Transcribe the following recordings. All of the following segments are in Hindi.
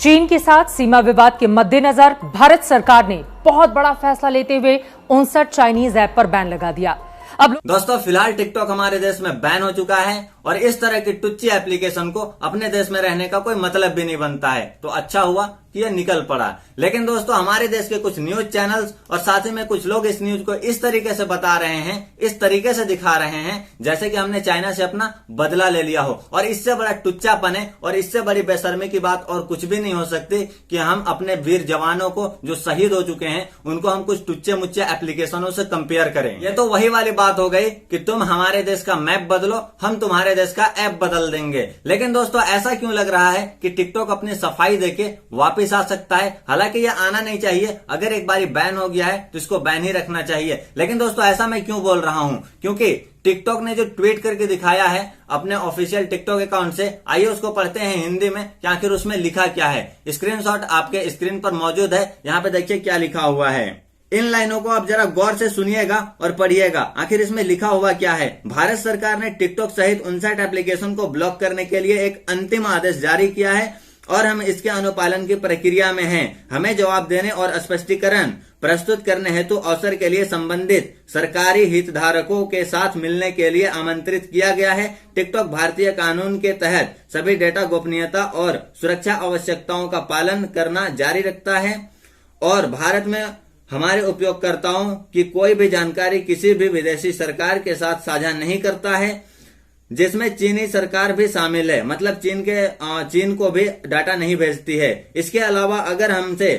चीन के साथ सीमा विवाद के मद्देनजर भारत सरकार ने बहुत बड़ा फैसला लेते हुए 59 चाइनीज ऐप पर बैन लगा दिया। अब दोस्तों फिलहाल टिकटॉक हमारे देश में बैन हो चुका है और इस तरह की टुच्ची एप्लीकेशन को अपने देश में रहने का कोई मतलब भी नहीं बनता है। तो अच्छा हुआ कि ये निकल पड़ा। लेकिन दोस्तों हमारे देश के कुछ न्यूज चैनल्स और साथ ही में कुछ लोग इस न्यूज को इस तरीके से बता रहे हैं, इस तरीके से दिखा रहे हैं जैसे कि हमने चाइना से अपना बदला ले लिया हो। और इससे बड़ा टुच्चापन है और इससे बड़ी बेशर्मी की बात और कुछ भी नहीं हो सकती कि हम अपने वीर जवानों को जो शहीद हो चुके हैं उनको हम कुछ टुच्चे मुच्चे एप्लीकेशनों से कंपेयर करें। ये तो वही वाली बात हो गई कि तुम हमारे देश का मैप बदलो, हम तुम्हारे देश का ऐप बदल देंगे। लेकिन दोस्तों ऐसा क्यों लग रहा है कि टिकटॉक अपनी सफाई देके वापिस आ सकता है? हालांकि ये आना नहीं चाहिए। अगर एक बारी बैन हो गया है तो इसको बैन ही रखना चाहिए। लेकिन दोस्तों ऐसा मैं क्यों बोल रहा हूं? क्योंकि टिकटॉक ने जो ट्वीट करके दिखाया है अपने ऑफिशियल टिकटॉक अकाउंट से, आइए उसको पढ़ते हैं हिंदी में कि आखिर उसमें लिखा क्या है। स्क्रीनशॉट आपके स्क्रीन पर मौजूद है, यहाँ पे देखिए क्या लिखा हुआ है। इन लाइनों को आप जरा गौर से सुनिएगा और पढ़िएगा, आखिर इसमें लिखा हुआ क्या है। भारत सरकार ने टिकटॉक सहित 59 एप्लीकेशन को ब्लॉक करने के लिए एक अंतिम आदेश जारी किया है और हम इसके अनुपालन की प्रक्रिया में हैं। हमें जवाब देने और स्पष्टीकरण प्रस्तुत करने हेतु अवसर के लिए संबंधित सरकारी हितधारकों के साथ मिलने के लिए आमंत्रित किया गया है। टिकटॉक भारतीय कानून के तहत सभी डेटा गोपनीयता और सुरक्षा आवश्यकताओं का पालन करना जारी रखता है और भारत में हमारे उपयोगकर्ताओं की कोई भी जानकारी किसी भी विदेशी सरकार के साथ साझा नहीं करता है, जिसमें चीनी सरकार भी शामिल है। मतलब चीन को भी डाटा नहीं भेजती है। इसके अलावा अगर हमसे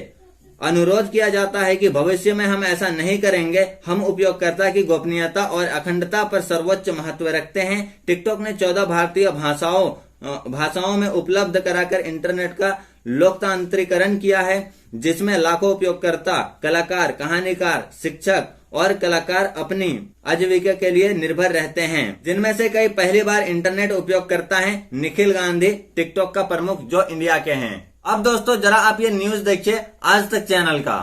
अनुरोध किया जाता है कि भविष्य में हम ऐसा नहीं करेंगे, हम उपयोगकर्ता की गोपनीयता और अखंडता पर सर्वोच्च महत्व रखते हैं। टिकटॉक ने 14 भारतीय भाषाओं में उपलब्ध कराकर इंटरनेट का लोकतांत्रिकरण किया है, जिसमें लाखों उपयोगकर्ता, कलाकार, कहानीकार, शिक्षक और कलाकार अपनी आजीविका के लिए निर्भर रहते हैं, जिनमें से कई पहली बार इंटरनेट उपयोग करता है। निखिल गांधी टिकटॉक का प्रमुख जो इंडिया के हैं। अब दोस्तों जरा आप ये न्यूज देखिए आज तक चैनल का।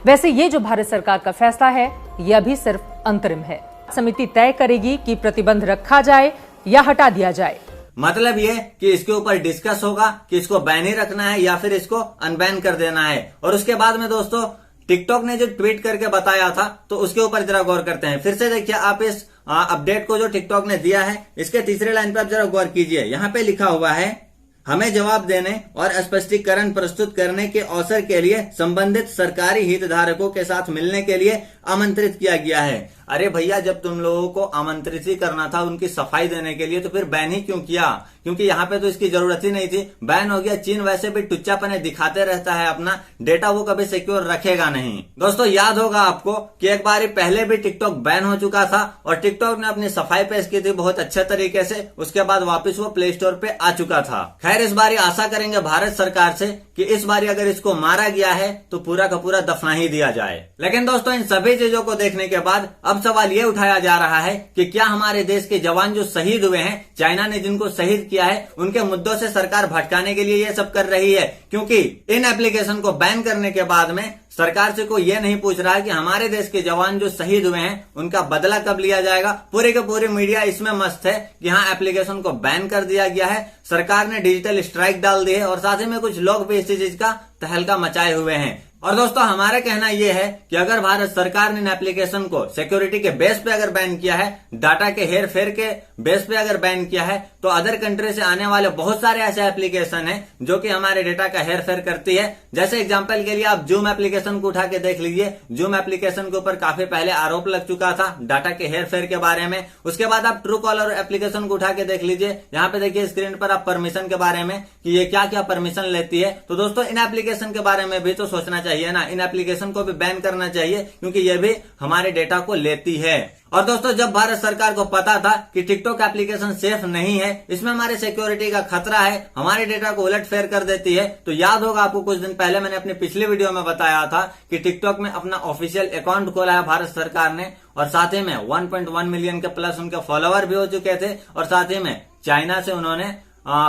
वैसे ये जो भारत सरकार का फैसला है ये अभी सिर्फ अंतरिम है। समिति तय करेगी कि प्रतिबंध रखा जाए या हटा दिया जाए। मतलब ये कि इसके ऊपर डिस्कस होगा कि इसको बैन ही रखना है या फिर इसको अनबैन कर देना है। और उसके बाद में दोस्तों टिकटॉक ने जो ट्वीट करके बताया था तो उसके ऊपर जरा गौर करते हैं। फिर से देखिए आप इस अपडेट को जो टिकटॉक ने दिया है, इसके तीसरे लाइन पे आप जरा गौर कीजिए। यहाँ पे लिखा हुआ है, हमें जवाब देने और स्पष्टीकरण प्रस्तुत करने के अवसर के लिए संबंधित सरकारी हितधारकों के साथ मिलने के लिए आमंत्रित किया गया है। अरे भैया, जब तुम लोगों को आमंत्रित ही करना था उनकी सफाई देने के लिए तो फिर बैन ही क्यों किया? क्योंकि यहाँ पे तो इसकी जरूरत ही नहीं थी। बैन हो गया। चीन वैसे भी टुच्चापने दिखाते रहता है, अपना डेटा वो कभी सिक्योर रखेगा नहीं। दोस्तों याद होगा आपको कि एक बार पहले भी टिकटॉक बैन हो चुका था और टिकटॉक ने अपनी सफाई पेश की थी बहुत अच्छे तरीके से। उसके बाद वापस वो प्ले स्टोर पे आ चुका था। खैर इस बार आशा करेंगे भारत सरकार से कि इस बार अगर इसको मारा गया है तो पूरा का पूरा दफना ही दिया जाए। लेकिन दोस्तों इन सभी चीजों को देखने के बाद अब सवाल ये उठाया जा रहा है कि क्या हमारे देश के जवान जो शहीद हुए हैं, चाइना ने जिनको शहीद किया है, उनके मुद्दों से सरकार भटकाने के लिए ये सब कर रही है? क्योंकि इन एप्लीकेशन को बैन करने के बाद में सरकार से कोई ये नहीं पूछ रहा है कि हमारे देश के जवान जो शहीद हुए हैं उनका बदला कब लिया जाएगा। पूरे के पूरे मीडिया इसमें मस्त है कि हाँ एप्लीकेशन को बैन कर दिया गया है, सरकार ने डिजिटल स्ट्राइक डाल दी है और साथ ही में कुछ लोग भी इसी चीज का तहलका मचाए हुए हैं। और दोस्तों हमारा कहना यह है कि अगर भारत सरकार ने इन एप्लीकेशन को सिक्योरिटी के बेस पे अगर बैन किया है, डाटा के हेर फेर के बेस पे अगर बैन किया है, तो अदर कंट्री से आने वाले बहुत सारे ऐसे एप्लीकेशन हैं जो कि हमारे डेटा का हेर फेर करती है। जैसे एग्जांपल के लिए आप जूम एप्लीकेशन को उठा के देख लीजिए। जूम एप्लीकेशन के ऊपर काफी पहले आरोप लग चुका था डाटा के हेर फेर के बारे में। उसके बाद आप ट्रू कॉलर एप्लीकेशन को उठा के देख लीजिए। यहाँ पे देखिए स्क्रीन पर आप परमिशन के बारे में कि ये क्या क्या परमिशन लेती है। तो दोस्तों इन एप्लीकेशन के बारे में भी तो सोचना चाहिए ना, इन एप्लीकेशन को भी बैन करना चाहिए क्योंकि ये भी हमारे डेटा को लेती है। और दोस्तों जब भारत सरकार को पता था कि टिकटॉक एप्लीकेशन सेफ नहीं है, इसमें हमारे सिक्योरिटी का खतरा है, हमारे डेटा को उलट फेर कर देती है, तो याद होगा आपको कुछ दिन पहले मैंने अपनी पिछली वीडियो में बताया था कि टिकटॉक में अपना ऑफिशियल अकाउंट खोला है भारत सरकार ने और साथ ही में 1.1 मिलियन के प्लस उनके फॉलोअर भी हो चुके थे और साथ ही में चाइना से उन्होंने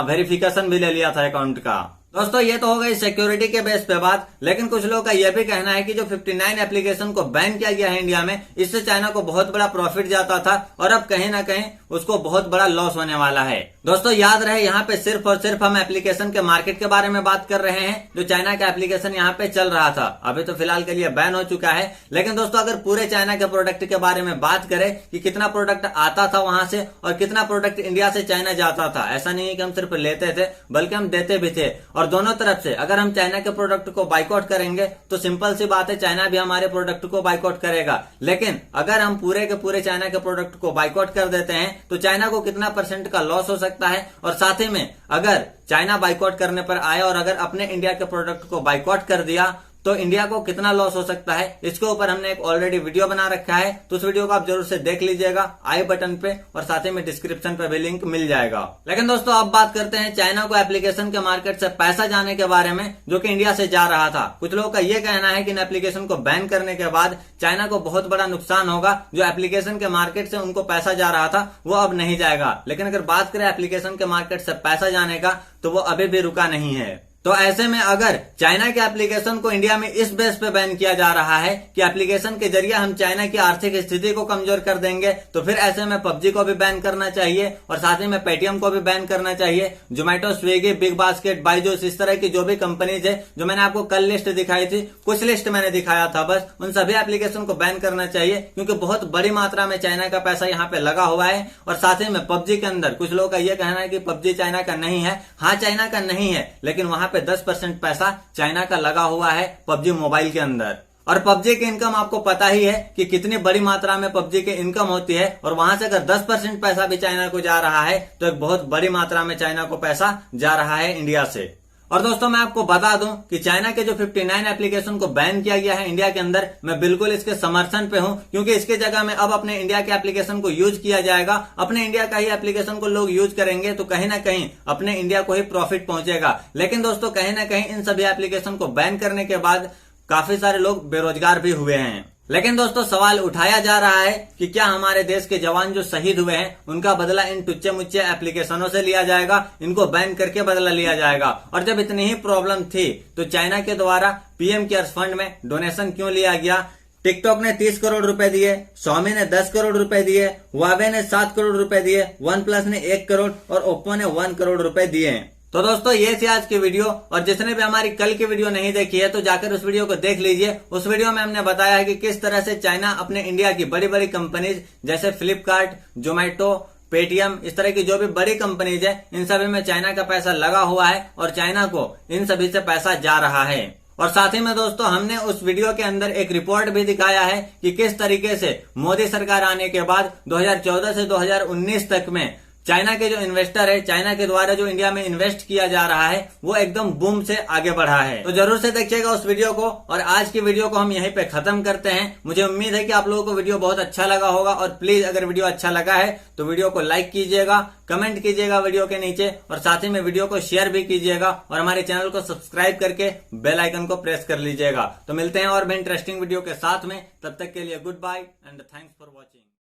वेरिफिकेशन भी ले लिया था अकाउंट का। दोस्तों ये तो हो गई सिक्योरिटी के बेस पे बात, लेकिन कुछ लोगों का यह भी कहना है कि जो 59 एप्लीकेशन को बैन किया गया है इंडिया में, इससे चाइना को बहुत बड़ा प्रॉफिट जाता था और अब कहीं ना कहीं उसको बहुत बड़ा लॉस होने वाला है। दोस्तों याद रहे यहाँ पे सिर्फ और सिर्फ हम एप्लीकेशन के मार्केट के बारे में बात कर रहे हैं, जो चाइना का एप्लीकेशन यहाँ पे चल रहा था। अभी तो फिलहाल के लिए बैन हो चुका है, लेकिन दोस्तों अगर पूरे चाइना के प्रोडक्ट के बारे में बात करें कि कितना प्रोडक्ट आता था वहां से और कितना प्रोडक्ट इंडिया से चाइना जाता था, ऐसा नहीं है कि हम सिर्फ लेते थे बल्कि हम देते भी थे। और दोनों तरफ से अगर हम चाइना के प्रोडक्ट को बाइकआउट करेंगे तो सिंपल सी बात है, चाइना भी हमारे प्रोडक्ट को बाइकआउट करेगा। लेकिन अगर हम पूरे के पूरे चाइना के प्रोडक्ट को बाइकआउट कर देते हैं तो चाइना को कितना % का लॉस हो सकता है, और साथ ही में अगर चाइना बाइकआउट करने पर आए और अगर अपने इंडिया के प्रोडक्ट को बाइकआउट कर दिया तो इंडिया को कितना लॉस हो सकता है, इसके ऊपर हमने एक ऑलरेडी वीडियो बना रखा है, तो उस वीडियो को आप जरूर से देख लीजिएगा आई बटन पे, और साथ ही में डिस्क्रिप्शन पे भी लिंक मिल जाएगा। लेकिन दोस्तों अब बात करते हैं चाइना को एप्लीकेशन के मार्केट से पैसा जाने के बारे में, जो कि इंडिया से जा रहा था। कुछ लोगों का यह कहना है कि इन एप्लीकेशन को बैन करने के बाद चाइना को बहुत बड़ा नुकसान होगा, जो एप्लीकेशन के मार्केट से उनको पैसा जा रहा था वो अब नहीं जाएगा। लेकिन अगर बात करें एप्लीकेशन के मार्केट से पैसा जाने का, तो वो अभी भी रुका नहीं है। तो ऐसे में अगर चाइना के एप्लीकेशन को इंडिया में इस बेस पे बैन किया जा रहा है कि एप्लीकेशन के जरिए हम चाइना की आर्थिक स्थिति को कमजोर कर देंगे, तो फिर ऐसे में पबजी को भी बैन करना चाहिए और साथ ही में पेटीएम को भी बैन करना चाहिए। Zomato, Swiggy, big basket, Byju's, इस तरह की जो भी कंपनीज है, जो मैंने आपको कल लिस्ट दिखाई थी, कुछ लिस्ट मैंने दिखाया था बस, उन सभी एप्लीकेशन को बैन करना चाहिए, क्योंकि बहुत बड़ी मात्रा में चाइना का पैसा यहाँ पे लगा हुआ है। और साथ ही में पबजी के अंदर कुछ लोगों का यह कहना है कि पबजी चाइना का नहीं है। हाँ, चाइना का नहीं है, लेकिन वहां पे 10% पैसा चाइना का लगा हुआ है पबजी मोबाइल के अंदर। और पबजी की इनकम आपको पता ही है कि कितनी बड़ी मात्रा में पबजी की इनकम होती है, और वहां से अगर 10% पैसा भी चाइना को जा रहा है तो एक बहुत बड़ी मात्रा में चाइना को पैसा जा रहा है इंडिया से। और दोस्तों मैं आपको बता दूं कि चाइना के जो 59 एप्लीकेशन को बैन किया गया है इंडिया के अंदर, मैं बिल्कुल इसके समर्थन पे हूं, क्योंकि इसके जगह में अब अपने इंडिया के एप्लीकेशन को यूज किया जाएगा। अपने इंडिया का ही एप्लीकेशन को लोग यूज करेंगे तो कहीं ना कहीं अपने इंडिया को ही प्रॉफिट पहुंचेगा। लेकिन दोस्तों कहीं ना कहीं इन सभी एप्लीकेशन को बैन करने के बाद काफी सारे लोग बेरोजगार भी हुए हैं। लेकिन दोस्तों सवाल उठाया जा रहा है कि क्या हमारे देश के जवान जो शहीद हुए हैं उनका बदला इन टुच्चे मुच्चे एप्लीकेशनों से लिया जाएगा, इनको बैन करके बदला लिया जाएगा। और जब इतनी ही प्रॉब्लम थी तो चाइना के द्वारा पीएम केयर्स फंड में डोनेशन क्यों लिया गया? टिकटॉक ने 30 करोड़ रुपए दिए, Xiaomi ने 10 करोड़ रुपए दिए, Huawei ने 7 करोड़ रुपए दिए, OnePlus ने 1 करोड़ और Oppo ने 1 करोड़ रुपए दिए। तो दोस्तों ये थी आज की वीडियो, और जिसने भी हमारी कल की वीडियो नहीं देखी है तो जाकर उस वीडियो को देख लीजिए। उस वीडियो में हमने बताया है कि किस तरह से चाइना अपने इंडिया की बड़ी बड़ी कंपनीज जैसे फ्लिपकार्ट, जोमेटो, पेटीएम, इस तरह की जो भी बड़ी कंपनीज है, इन सभी में चाइना का पैसा लगा हुआ है और चाइना को इन सभी से पैसा जा रहा है। और साथ ही में दोस्तों हमने उस वीडियो के अंदर एक रिपोर्ट भी दिखाया है कि किस तरीके से मोदी सरकार आने के बाद 2014 से 2019 तक में चाइना के जो इन्वेस्टर है, चाइना के द्वारा जो इंडिया में इन्वेस्ट किया जा रहा है, वो एकदम बूम से आगे बढ़ा है। तो जरूर से देखिएगा उस वीडियो को, और आज की वीडियो को हम यहीं पे खत्म करते हैं। मुझे उम्मीद है कि आप लोगों को वीडियो बहुत अच्छा लगा होगा, और प्लीज अगर वीडियो अच्छा लगा है तो वीडियो को लाइक कीजिएगा, कमेंट कीजिएगा वीडियो के नीचे, और साथ ही में वीडियो को शेयर भी कीजिएगा, और हमारे चैनल को सब्सक्राइब करके बेल आइकन को प्रेस कर लीजिएगा। तो मिलते हैं और भी इंटरेस्टिंग वीडियो के साथ में, तब तक के लिए goodbye and thanks for watching.